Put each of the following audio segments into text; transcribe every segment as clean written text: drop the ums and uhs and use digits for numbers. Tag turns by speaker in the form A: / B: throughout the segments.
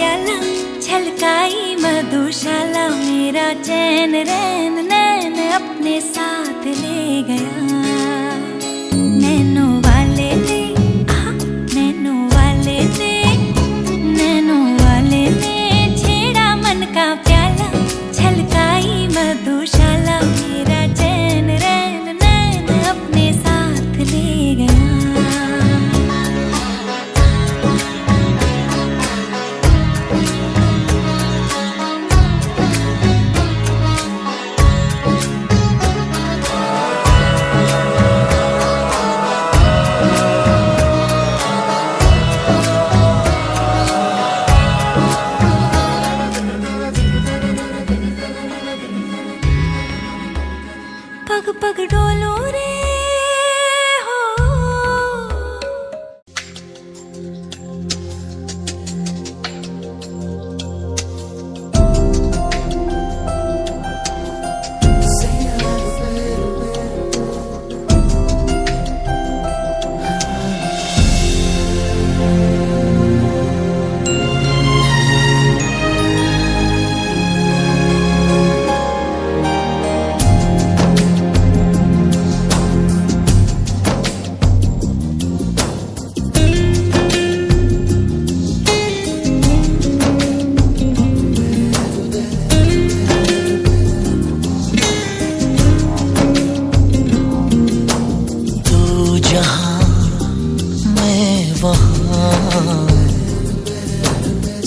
A: प्याला छलकाई मधुशाला मेरा चैन रैन नैन अपने साथ ले गया। नैनो वाले ने नैनो वाले ने नैनो वाले ने छेड़ा मन का प्याला छलकाई मधुशाला मेरा चैन रैन नैन अपने साथ ले गया। पग पग डोलो रे हो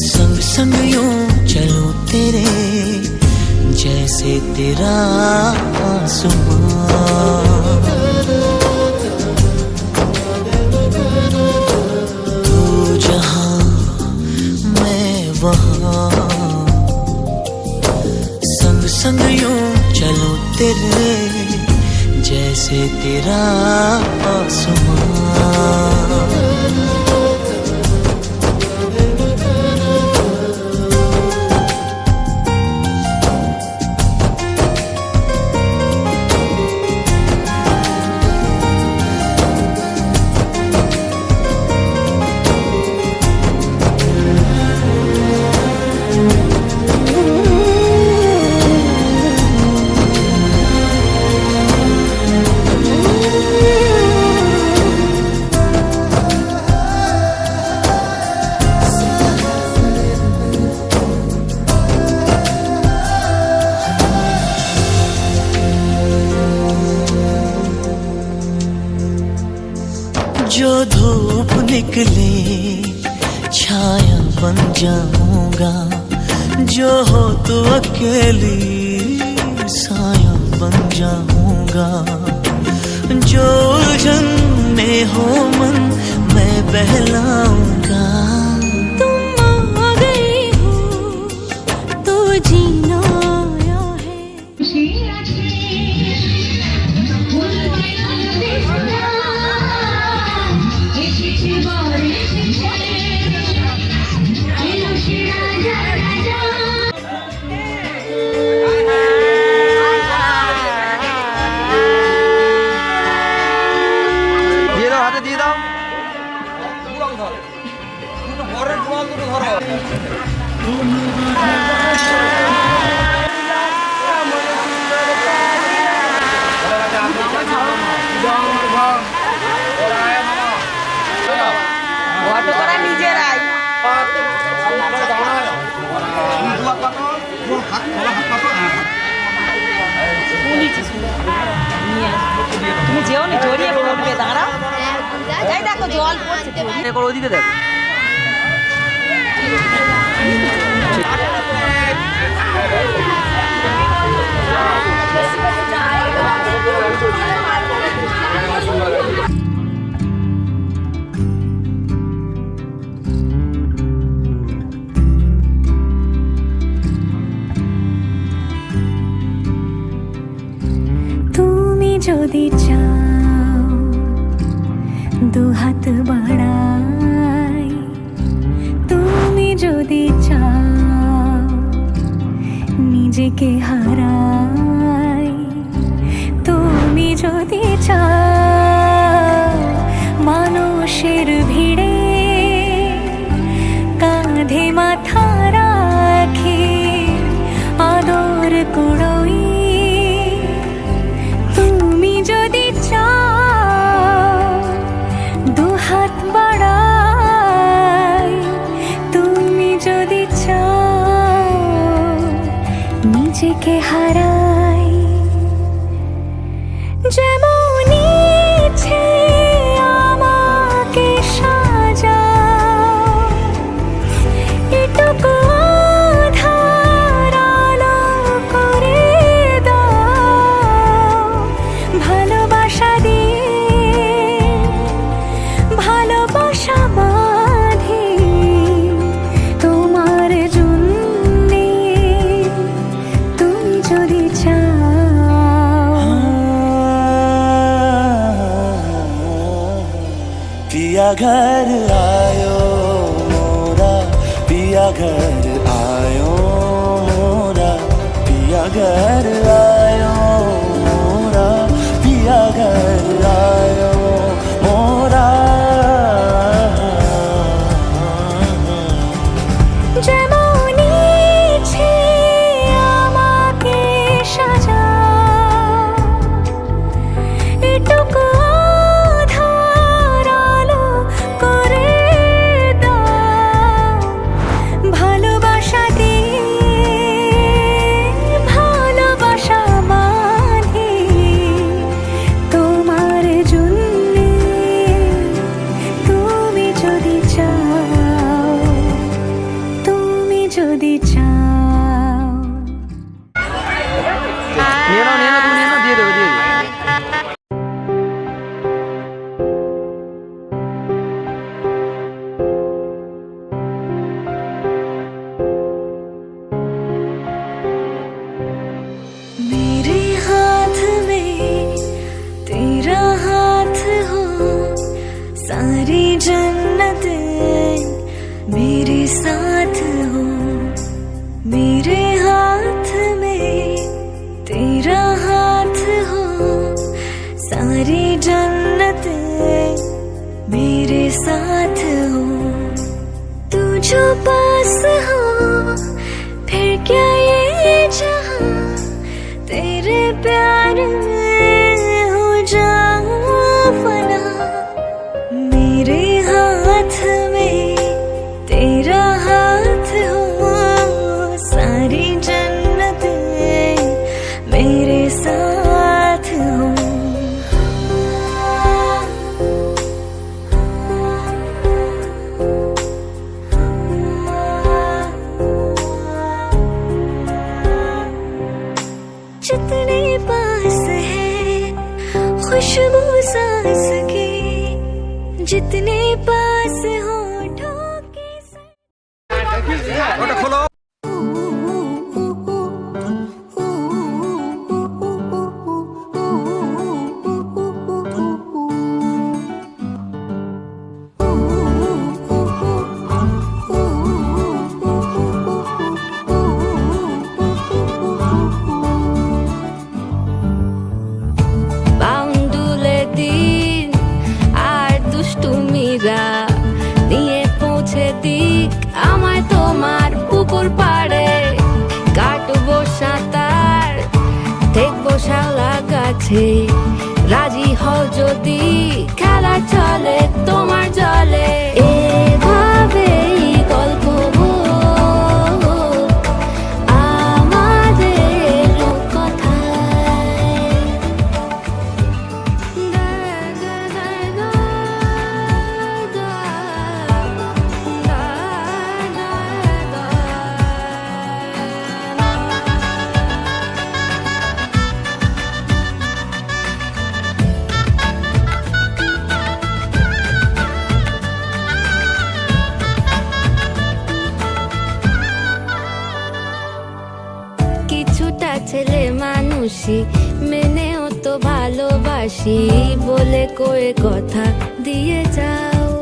A: संग संग यूं चलो तेरे जैसे तेरा आसमां। तू जहां मैं वहां संग संग यूं चलो तेरे जैसे तेरा आसमां। जो धूप निकले छाया बन जाऊंगा, जो हो तो अकेली साया बन जाऊंगा। जो उलझन में हो मन मैं बहलाऊंगा।
B: तुम आ गई हो तो जीना आया है।
C: দিয়ে দাও ঘরের জল দুটো ধরো।
D: অটো করা নিজেরাই তুমি যেও নি জড়িয়ে পড়বে। দাঁড়াও এই দেখো জল পড়ছে ওদিকে দেখো।
A: তুমি যদি চাও দু হাত বাড়াই, তুমি যদি চাও নিজেকে হারাই, তুমি যদি চাও মানুষের ভিড়ে কাঁধে মাথা যাকে হারাই যেমন ইচ্ছে আমাকে সাজাও, এটুকু আধার আলো করে দাও, ভালোবাসা দিয়ে ভালোবাসা বাঁধি তোমার জন্যে, তুমি যদি চাও।
E: पिया घर आयो मोरा, पिया घर आयो मोरा, पिया घर आयो मोरा, पिया घर आयो मोरा।
A: যেমন ইচ্ছে আমাকে সাজাও, এটুকু আধার আলো করে দাও, ভালোবাসা দিয়ে ভালোবাসা বাঁধি তোমার জন্যে, তুমি যদি চাও, তুমি যদি চাও।
C: নিয়ে নাও তুমি নিয়ে নাও, দিয়ে দেবে দিয়ে দেবে।
A: मेरे हाथ में तेरा हाथ हो, सारी जन्नतें मेरे साथ हो। मेरे हाथ में तेरा हाथ हो, सारी जन्नतें मेरे साथ हो। तू जो पास हो फिर क्या ये जहां तेरे प्यार में हो जाऊं फना। मेरे हाथ में तेरा हाथ हो, सारी जन्नतें मेरे साथ हो। जितने पास है खुशबू सांस की, जितने पास होठों के
C: ওটা খোলো।
B: বাউন্ডুলে দিন আর দুষ্টুমিরা নিয়ে পৌঁছে দিক আমায় তোমার পুকুর পাড়ে। কাটবো সাঁতার, দেখবো শাওলা গাছে, রাজি হও যদি খেলা চলে তোমার জলে। এভাবেই গল্প আমাদের কথায়। কিছুটা ছেলে মানুষই মেনেও তো ভালোবাসি বলে কয়ে কথা দিয়ে যাও।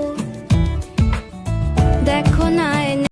B: দেখো না